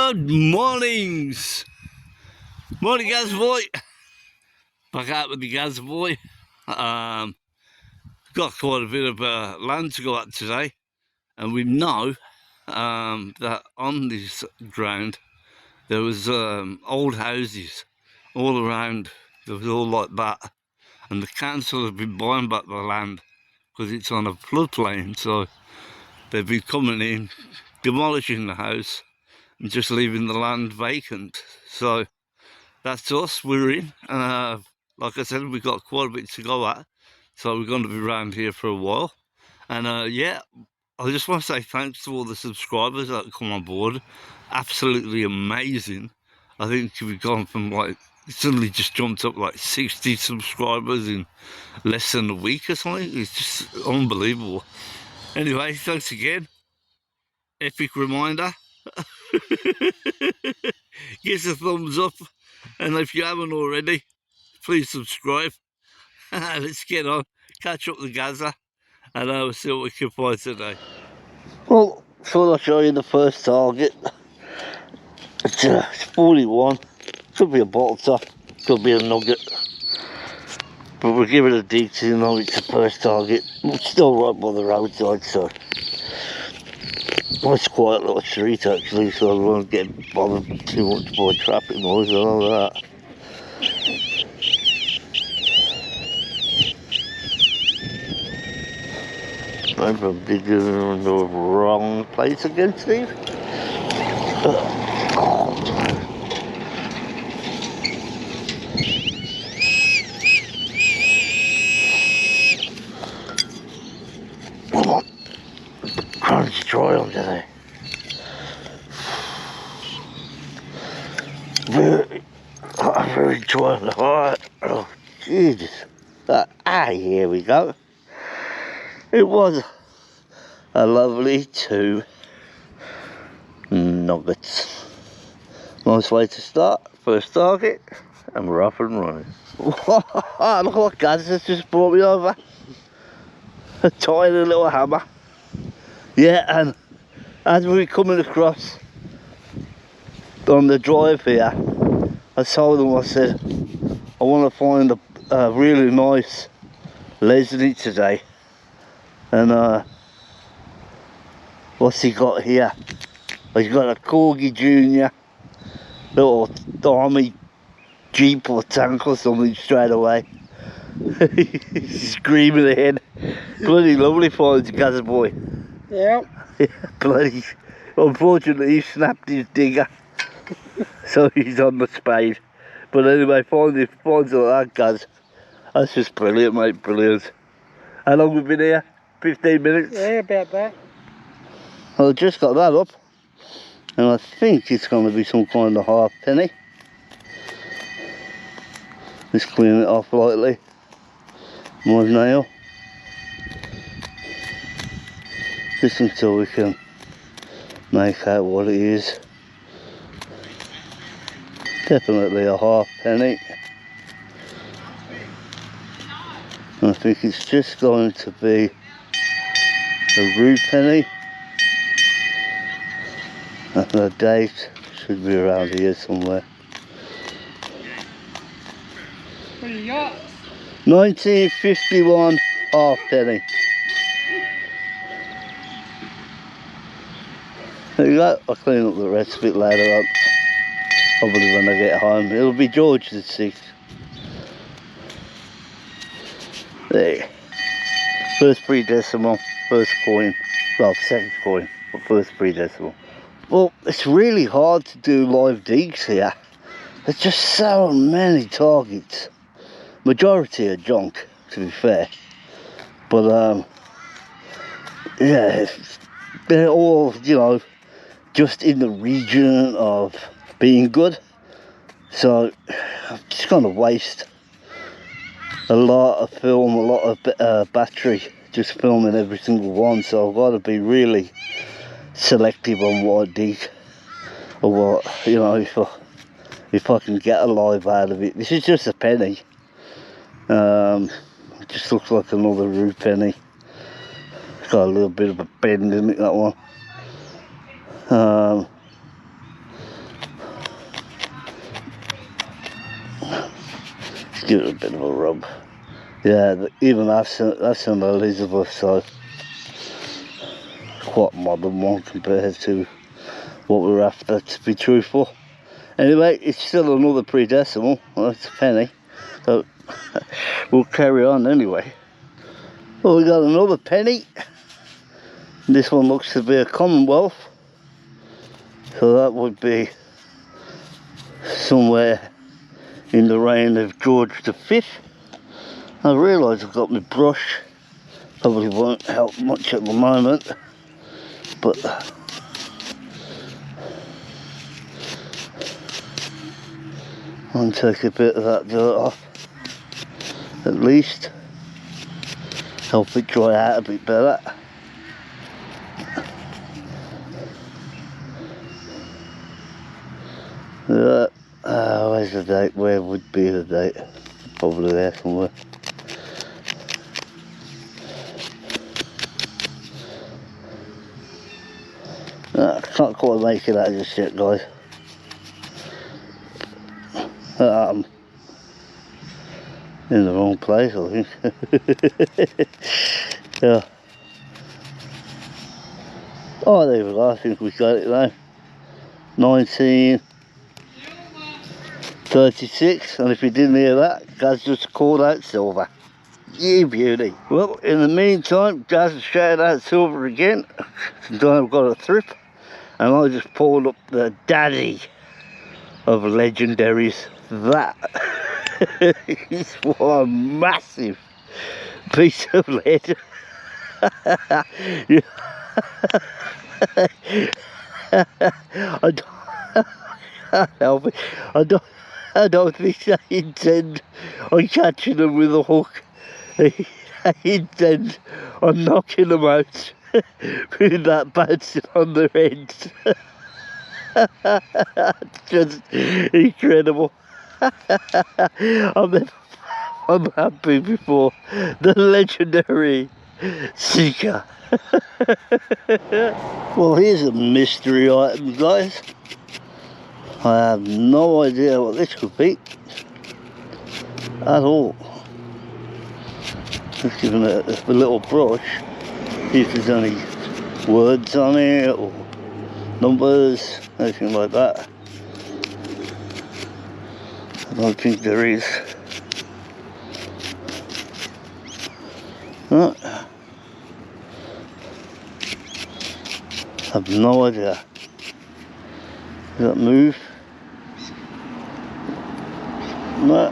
Good mornings. Morning, Gazza Boy. Back out with the Gazza Boy. Got quite a bit of land to go at today, and we know that on this ground there was old houses all around. There was all like that, and the council have been buying back the land because it's on a floodplain. So they've been coming in, demolishing the house, and just leaving the land vacant. So that's us, we're in. Like I said, we've got quite a bit to go at, so we're going to be around here for a while. And yeah, I just want to say thanks to all the subscribers that come on board. Absolutely amazing. I think we've gone from like, suddenly just jumped up like 60 subscribers in less than a week or something. It's just unbelievable. Anyway, thanks again. Epic reminder. Give us a thumbs up, and if you haven't already, please subscribe. Let's get on, catch up with Gazza, and we'll see what we can find today. Well, thought I'd show you the first target. It's 41. Could be a bottle top, could be a nugget, but we'll give it a dig to know it's the first target. It's still right by the roadside, so nice quiet little street actually, so I won't get bothered too much by traffic noise and all that. Maybe I'm digging in the wrong place again, Steve. Crunchy dry on today. Very dry on the heart. Oh, Jesus. Here we go. It was a lovely 2 nuggets. Nice way to start. First target, and we're off and running. Look what Gazza's just brought me over. A tiny little hammer. Yeah, and as we were coming across on the drive here, I told him, I said, I want to find a really nice Leslie today. And what's he got here? He's got a Corgi Junior, little army jeep or tank or something straight away. He's screaming ahead. Bloody lovely finds, Gazza Boy. Yeah. Bloody. Unfortunately, he snapped his digger, so he's on the spade. But anyway, finds like that, Gaz. That's just brilliant, mate. Brilliant. How long have we been here? 15 minutes? Yeah, about that. Well, I just got that up, and I think it's going to be some kind of halfpenny. Just clean it off lightly. My nail. Just until we can make out what it is. Definitely a halfpenny. I think it's just going to be a root penny, and the date should be around here somewhere. What do you got? 1951 halfpenny. There you go. I'll clean up the rest a bit later on. Probably when I get home. It'll be George the 6th. There. First pre-decimal, first coin. Well, second coin, but first pre-decimal. Well, it's really hard to do live digs here. There's just so many targets. Majority are junk, to be fair. But yeah, they're all, you know, just in the region of being good. So I'm just gonna waste a lot of film, a lot of battery just filming every single one, so I've got to be really selective on what I dig, or what, you know, if I can get a live out of it. This is just a penny. It just looks like another root penny. It's got a little bit of a bend in it, that one. give it a bit of a rub. Yeah, even that's an Elizabeth, so quite a modern one compared to what we're after, to be truthful. Anyway, it's still another pre-decimal. Well, it's a penny, so we'll carry on anyway. Well, we got another penny. This one looks to be a Commonwealth, so that would be somewhere in the reign of George V. I realise I've got my brush, probably won't help much at the moment, but I'll take a bit of that dirt off, at least help it dry out a bit better. Where's the date? Where would be the date? Probably there somewhere. I can't quite make it out just yet, guys. I'm in the wrong place, I think. Yeah. Oh, there we go. I think we got it now. 1936, and if you didn't hear that, Gaz just called out silver. You beauty. Well, in the meantime, Gaz has shouted out silver again. Since I've got a thrip, and I just pulled up the daddy of legendaries. That is one massive piece of lead. I can't help it. I don't think they intend on catching them with a hook. They intend on knocking them out with that bouncing on their heads. It's just incredible. I'm happy before the legendary seeker. Well, here's a mystery item, guys. I have no idea what this could be at all. Just giving it a little brush, see if there's any words on it or numbers, anything like that. I don't think there is. No. I have no idea. Does that move? No.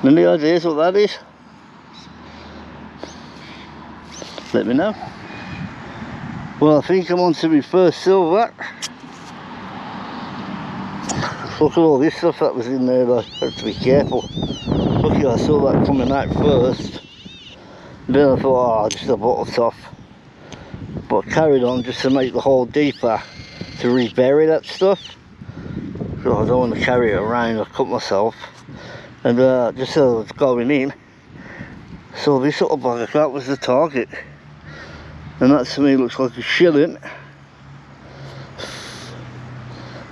Any ideas what that is? Let me know. Well, I think I'm on to my first silver. Look at all this stuff that was in there though, I have to be careful. Lucky I saw that coming out first. Then I thought, oh, just a bottle top. But I carried on just to make the hole deeper, to rebury that stuff. So I don't want to carry it around, I cut myself. And just as I was going in, saw this little bag, that was the target. And that to me looks like a shilling.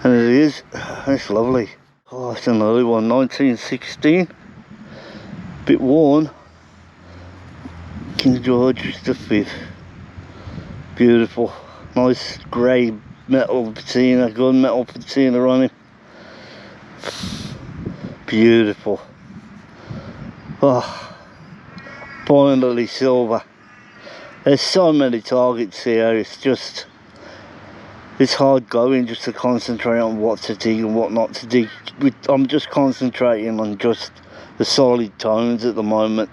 And it is, it's lovely. Oh, it's another one, 1916. Bit worn. King George V. Beautiful. Nice grey metal patina, gunmetal patina on him. Beautiful. Oh, finally silver. There's so many targets here, it's hard going just to concentrate on what to dig and what not to dig. I'm just concentrating on just the solid tones at the moment.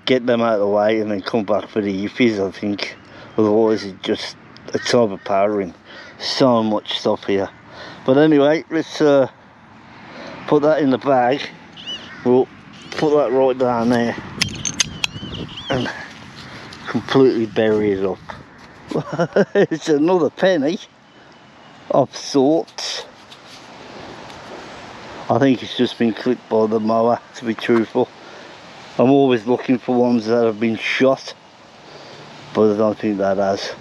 Get them out of the way and then come back for the iffies, I think. Otherwise it's just it's overpowering. So much stuff here. But anyway, let's put that in the bag. We'll put that right down there and completely bury it up. It's another penny of sorts. I think it's just been clipped by the mower, to be truthful. I'm always looking for ones that have been shot, but I don't think that has.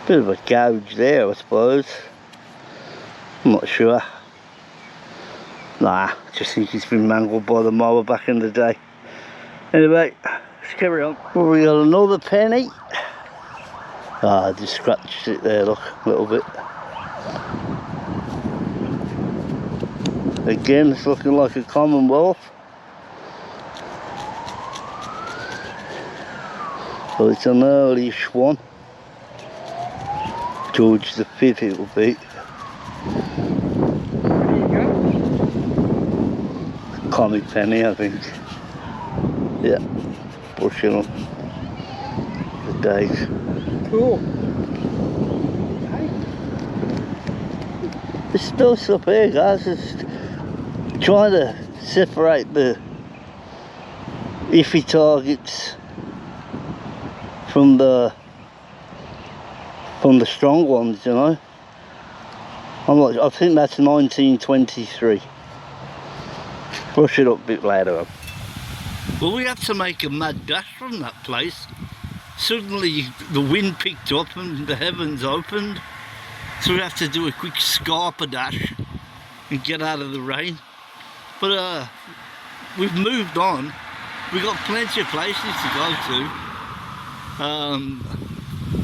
Bit of a gouge there, I suppose. I'm not sure. Nah, just think it's been mangled by the mower back in the day. Anyway, let's carry on. Well, we got another penny. Ah, I just scratched it there, look, a little bit. Again, it's looking like a Commonwealth. Well, it's an early-ish one. George V it will be. There you go. Comic penny, I think. Yeah, pushing on the days. Cool. Hey. There's still stuff here, guys. Just trying to separate the iffy targets from the strong ones, you know. I think that's 1923. Brush it up a bit later on. Well, we had to make a mad dash from that place. Suddenly the wind picked up and the heavens opened. So we have to do a quick scarper dash and get out of the rain. But we've moved on. We've got plenty of places to go to.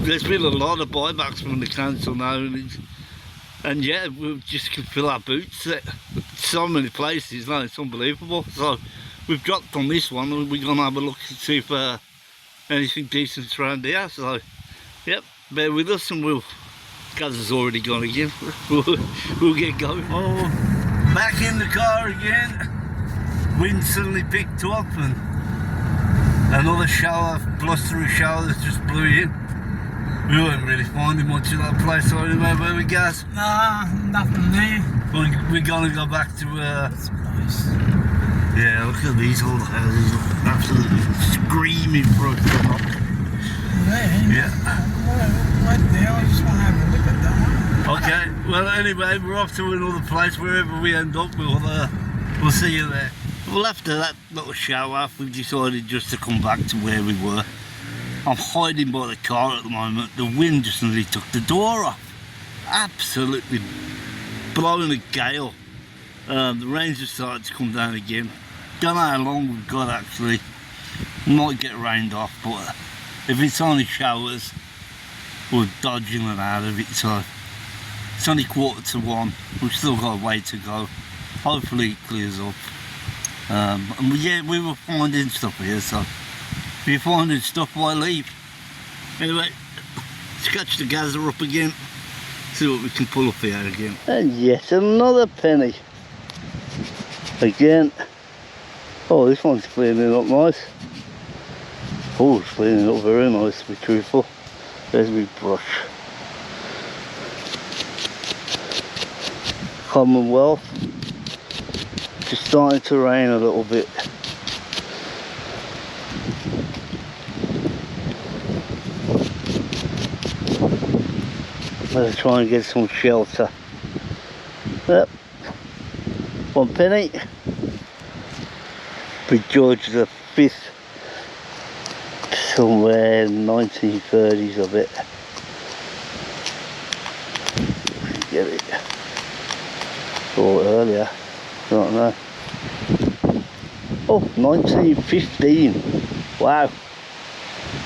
There's been a lot of buybacks from the council now, and yeah, we just can fill our boots at so many places now, it's unbelievable. So we've dropped on this one and we're going to have a look and see if anything decent's around here. So yep, bear with us and Gazza's already gone again. we'll get going. Oh, back in the car again. Wind suddenly picked up and another shower, blustery shower that just blew in. We weren't really finding much of that place anyway, were we, Gaz? Nah, nothing there. We're gonna go back to That's nice. yeah, look at these old houses, absolutely screaming for us to knock. Yeah. Right there, I just want to have a look at that one. Okay, well anyway, we're off to another place. Wherever we end up, we'll see you there. Well, after that little show off, we decided just to come back to where we were. I'm hiding by the car at the moment. The wind just nearly took the door off. Absolutely blowing a gale. The rain's just started to come down again. Don't know how long we've got actually. Might get rained off, but if it's only showers, we're dodging and out of it. So it's only 1:45. We've still got a way to go. Hopefully it clears up. And yeah, we were finding stuff here, so if you're finding stuff, why leave? Anyway, scratch the Gazza up again, see what we can pull up here again. And yet another penny. Again. Oh, this one's cleaning up nice. Oh, it's cleaning up very nice, to be truthful. There's my brush. Commonwealth. Just starting to rain a little bit. Let's try and get some shelter. Yep. 1 penny. For George V. Somewhere in 1930s, I bet. Get it. Or earlier. I don't know. Oh, 1915. Wow.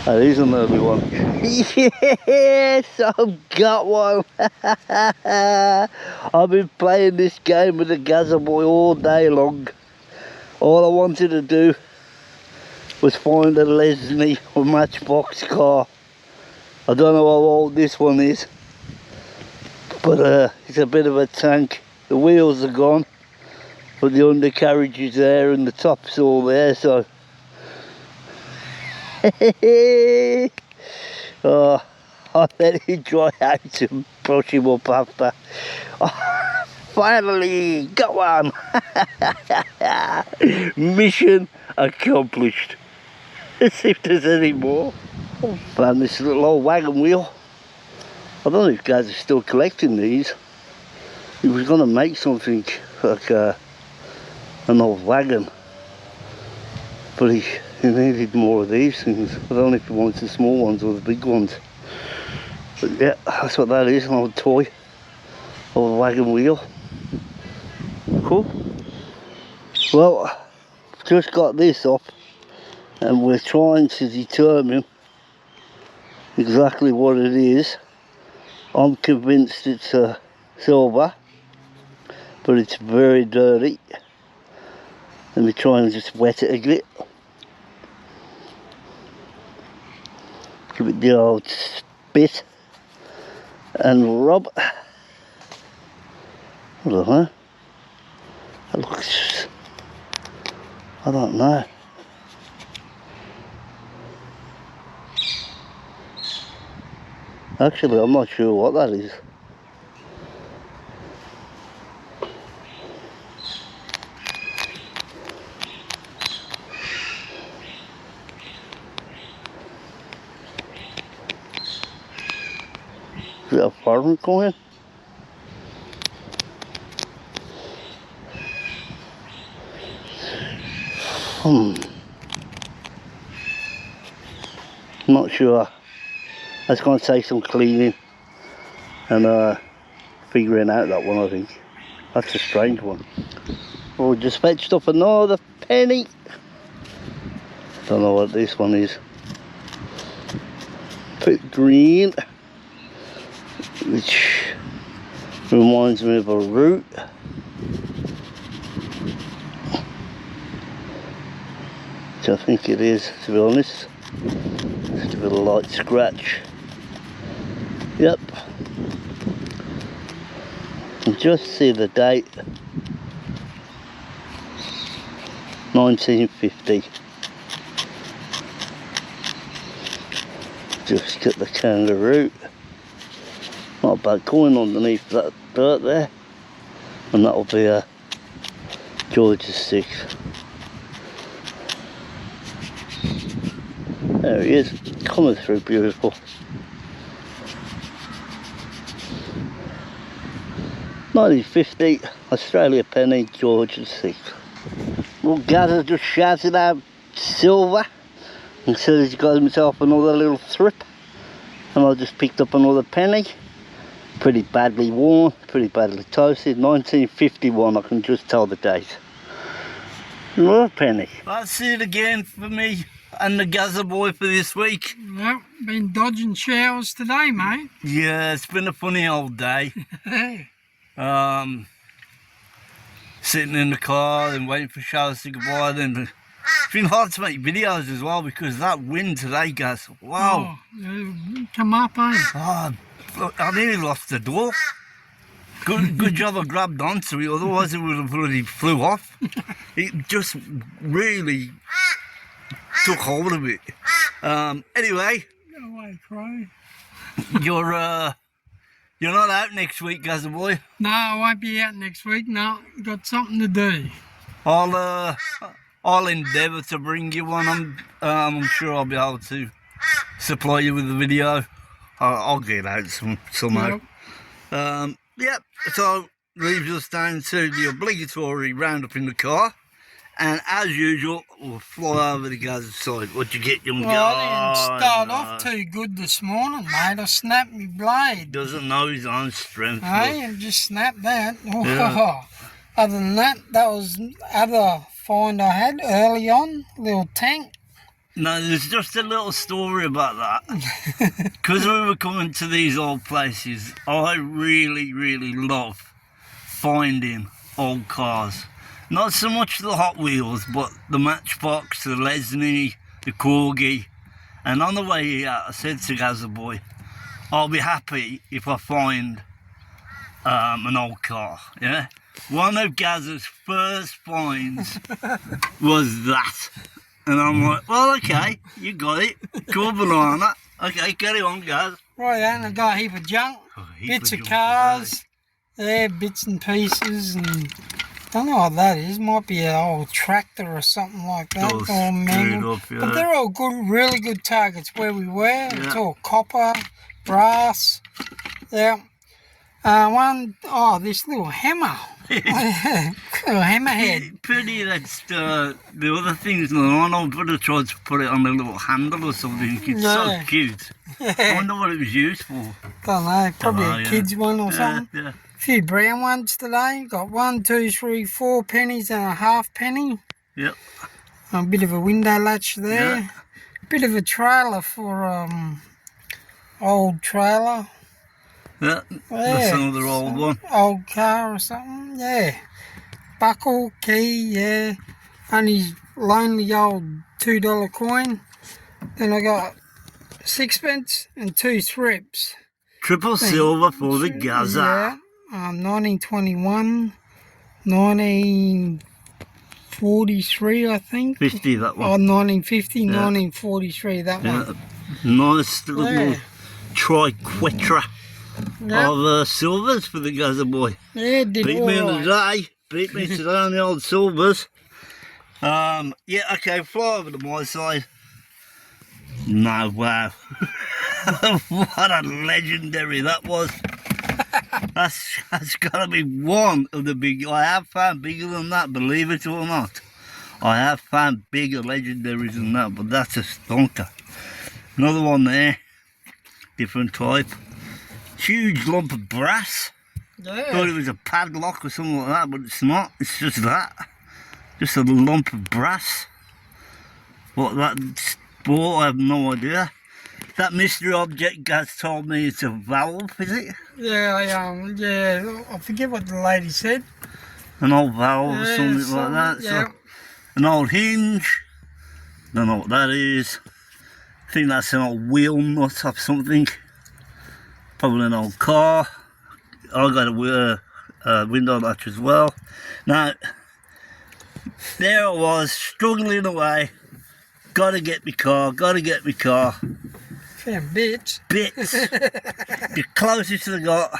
That is an early one. Yes, I've got one. I've been playing this game with the Gazza Boy all day long. All I wanted to do was find a Lesney or Matchbox car. I don't know how old this one is, but it's a bit of a tank. The wheels are gone, but the undercarriage is there and the top's all there, so oh, I let it dry out and brush him up after. Oh, finally got one. Mission accomplished. Let's see if there's any more. Oh, found this little old wagon wheel. I don't know if guys are still collecting these. He was going to make something like an old wagon, but he needed more of these things. I don't know if he wants the small ones or the big ones. But yeah, that's what that is, an old toy. or the wagon wheel. Cool. Well, just got this off and we're trying to determine exactly what it is. I'm convinced it's a silver, but it's very dirty. Let me try and just wet it a bit. Give it the old spit and rub. I don't know. It looks, I don't know. Actually, I'm not sure what that is. Is it a foreign coin? Not sure. That's going to take some cleaning and figuring out that one, I think. That's a strange one. Oh, we just fetched up another penny. Don't know what this one is. Bit green, which reminds me of a root. Which I think it is, to be honest. Just a bit of light scratch. Yep. And just see the date. 1950. Just get the kangaroo. Not a bad coin underneath that dirt there. And that'll be a George's 6. There he is, coming through beautiful. $19.50 Australia penny, George's 6. Well, Gazza just shouted out silver and said he's got himself another little thrip, and I just picked up another penny. Pretty badly worn, pretty badly toasted. 1951, I can just tell the date. Another penny. That's it again for me and the Gazza Boy for this week. Yep, been dodging showers today, mate. Yeah, it's been a funny old day. Sitting in the car and waiting for showers to go by. Then it's been hard to make videos as well because that wind today, Gaz. Wow. Oh, come up, eh? Oh, I nearly lost the door. Good job I grabbed onto it, otherwise it would have really flew off. It just really took hold of it. Anyway, Go away, Crow. you're not out next week, Gazza Boy. No, I won't be out next week. No, got something to do. I'll endeavour to bring you one. I'm sure I'll be able to supply you with a video. I'll get out somehow. Yep. So leaves us down to the obligatory roundup in the car. And as usual, we'll fly over the Gazza side. What'd you get, young guy? Well, I didn't start off too good this morning, mate. I snapped my blade. Doesn't know his own strength. Hey, I just snapped that. Yeah. Other than that, that was other find I had early on. Little tank. No, there's just a little story about that. Because we were coming to these old places, I really, really love finding old cars. Not so much the Hot Wheels, but the Matchbox, the Lesney, the Corgi. And on the way here, I said to Gazza Boy, I'll be happy if I find an old car, yeah? One of Gazza's first finds was that. And I'm like, well, okay, you got it. Cool banana. Okay, carry on, Gaz. Right, and I got a heap of junk. Bits of cars. Yeah, bits and pieces and... I don't know what that is. Might be an old tractor or something like that. All mangled. Up, yeah. But they're all good, really good targets where we were. Yeah. It's all copper, brass. Yeah. This little hammer. Little hammerhead. Pretty, that's the other things. I know, but I tried to put it on a little handle or something. It's so cute. I wonder what it was used for. Don't know, probably a kid's one or something. Yeah. few brown ones today. Got 1, 2, 3, 4 pennies and a half penny. Yep. A bit of a window latch there. Yeah. Bit of a trailer for old trailer. Yeah, that's another old one. Old car or something, yeah. Buckle, key, yeah. Only lonely old $2 coin. Then I got 6pence and 2 thrips. Triple silver for the Gazza. Yeah, 1921, 1943, I think. 50, that one. Oh, 1950, Yeah. 1943, that one. Nice little Yeah. triquetra Yeah. of silvers for the Gazza Boy. Yeah, did Beat me all in the right. day. Beat me today on the old silvers. Yeah, okay, fly over to my side. No, wow. What a legendary that was. That's got to be one of the big. I have found bigger than that, believe it or not. I have found bigger legendaries than that, but that's a stonker. Another one there, different type. Huge lump of brass. Yeah. Thought it was a padlock or something like that, but it's not. It's just that. Just a lump of brass. What that's for, I have no idea. That mystery object Gaz told me it's a valve, is it? Yeah, yeah, I forget what the lady said. An old valve or Yeah, something like that. yeah. So, an old hinge. Don't know what that is. I think that's an old wheel nut or something. Probably an old car. I got a window latch as well. Now, there I was, struggling away. Gotta get my car. Found bits. Bits. The closest I got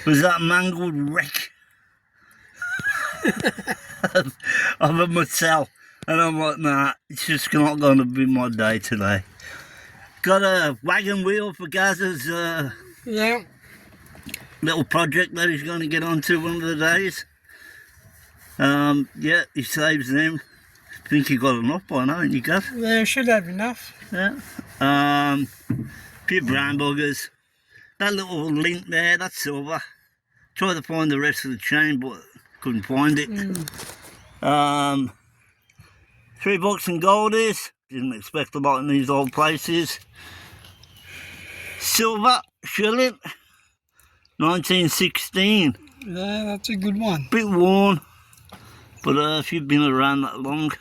was that mangled wreck of a Mattel. And I'm like, nah, it's just not going to be my day today. Got a wagon wheel for Gazza's Yeah. little project that he's going to get onto one of the days. Yeah, he saves them. I think you got enough by now, ain't you, Gaz? Yeah, should have enough. Yeah. Few brown buggers. That little link there, that's silver. Tried to find the rest of the chain, but couldn't find it. $3 in goldies. Didn't expect a lot in these old places. Silver shilling, 1916. Yeah, that's a good one. Bit worn, but if you've been around that long, I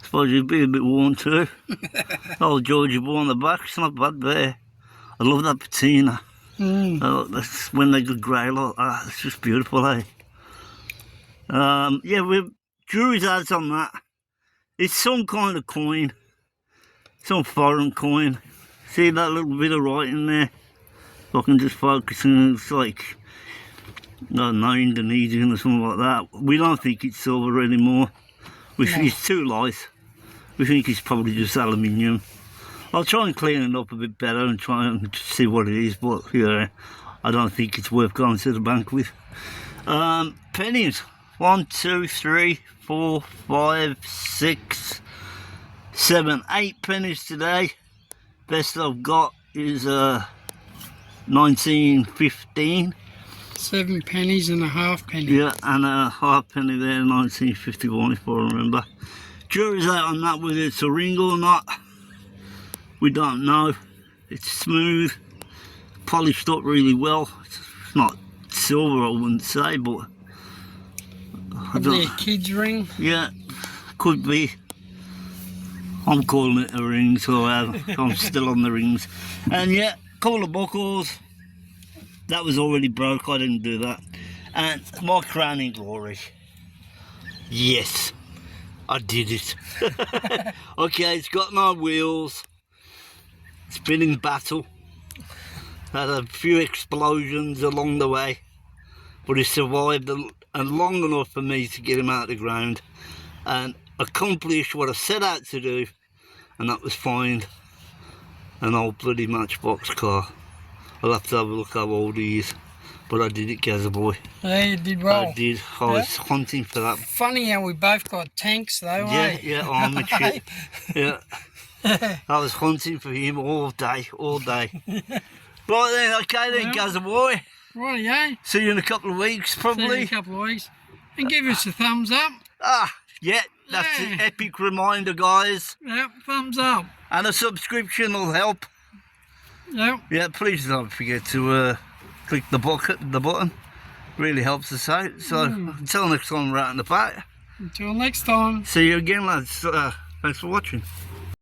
suppose you'd be a bit worn too. Old Georgie Boy on the back, it's not bad there. I love that patina. That's when they go grey like that. It's just beautiful, eh? Yeah, we've jury's ads on that. It's some kind of coin, some foreign coin. See that little bit of writing there? If I can just focus on, it's like, I don't know, Indonesian or something like that. We don't think it's silver anymore. We think it's too light. We think it's probably just aluminium. I'll try and clean it up a bit better and try and see what it is, but yeah, I don't think it's worth going to the bank with. Pennies. 1, 2, 3, 4, 5, 6, 7, 8 pennies today. Best I've got is 1915. 7 pennies and a half penny. Yeah, and a half penny there, 1951 if I remember. Jury's out on that, whether it's a ring or not. We don't know. It's smooth, polished up really well. It's not silver, I wouldn't say, but Probably a kid's ring. yeah, could be. I'm calling it a ring, so I'm still on the rings. And yeah, couple of buckles. That was already broke, I didn't do that. And my crowning glory. Yes, I did it. Okay, it's got no wheels. It's been in battle. Had a few explosions along the way, but he survived and long enough for me to get him out of the ground and accomplish what I set out to do, and that was find an old bloody matchbox car. I'll have to have a look how old he is, but I did it, Gazza Boy. Yeah, you did well. I did. I was hunting for that. Funny how we both got tanks though, Yeah, eh? yeah, armoured shit. Yeah. I was hunting for him all day. Right then, okay then, Gazza Boy. Right, yeah. See you in a couple of weeks, See you in probably. a couple of weeks. And give us a thumbs up. Yeah, that's Yeah. an epic reminder, guys. Yep, thumbs up. And a subscription will help. Yep. Yeah, please don't forget to click the button. Really helps us out. So until next time, we're out in the back. Until next time. See you again, lads. Thanks for watching.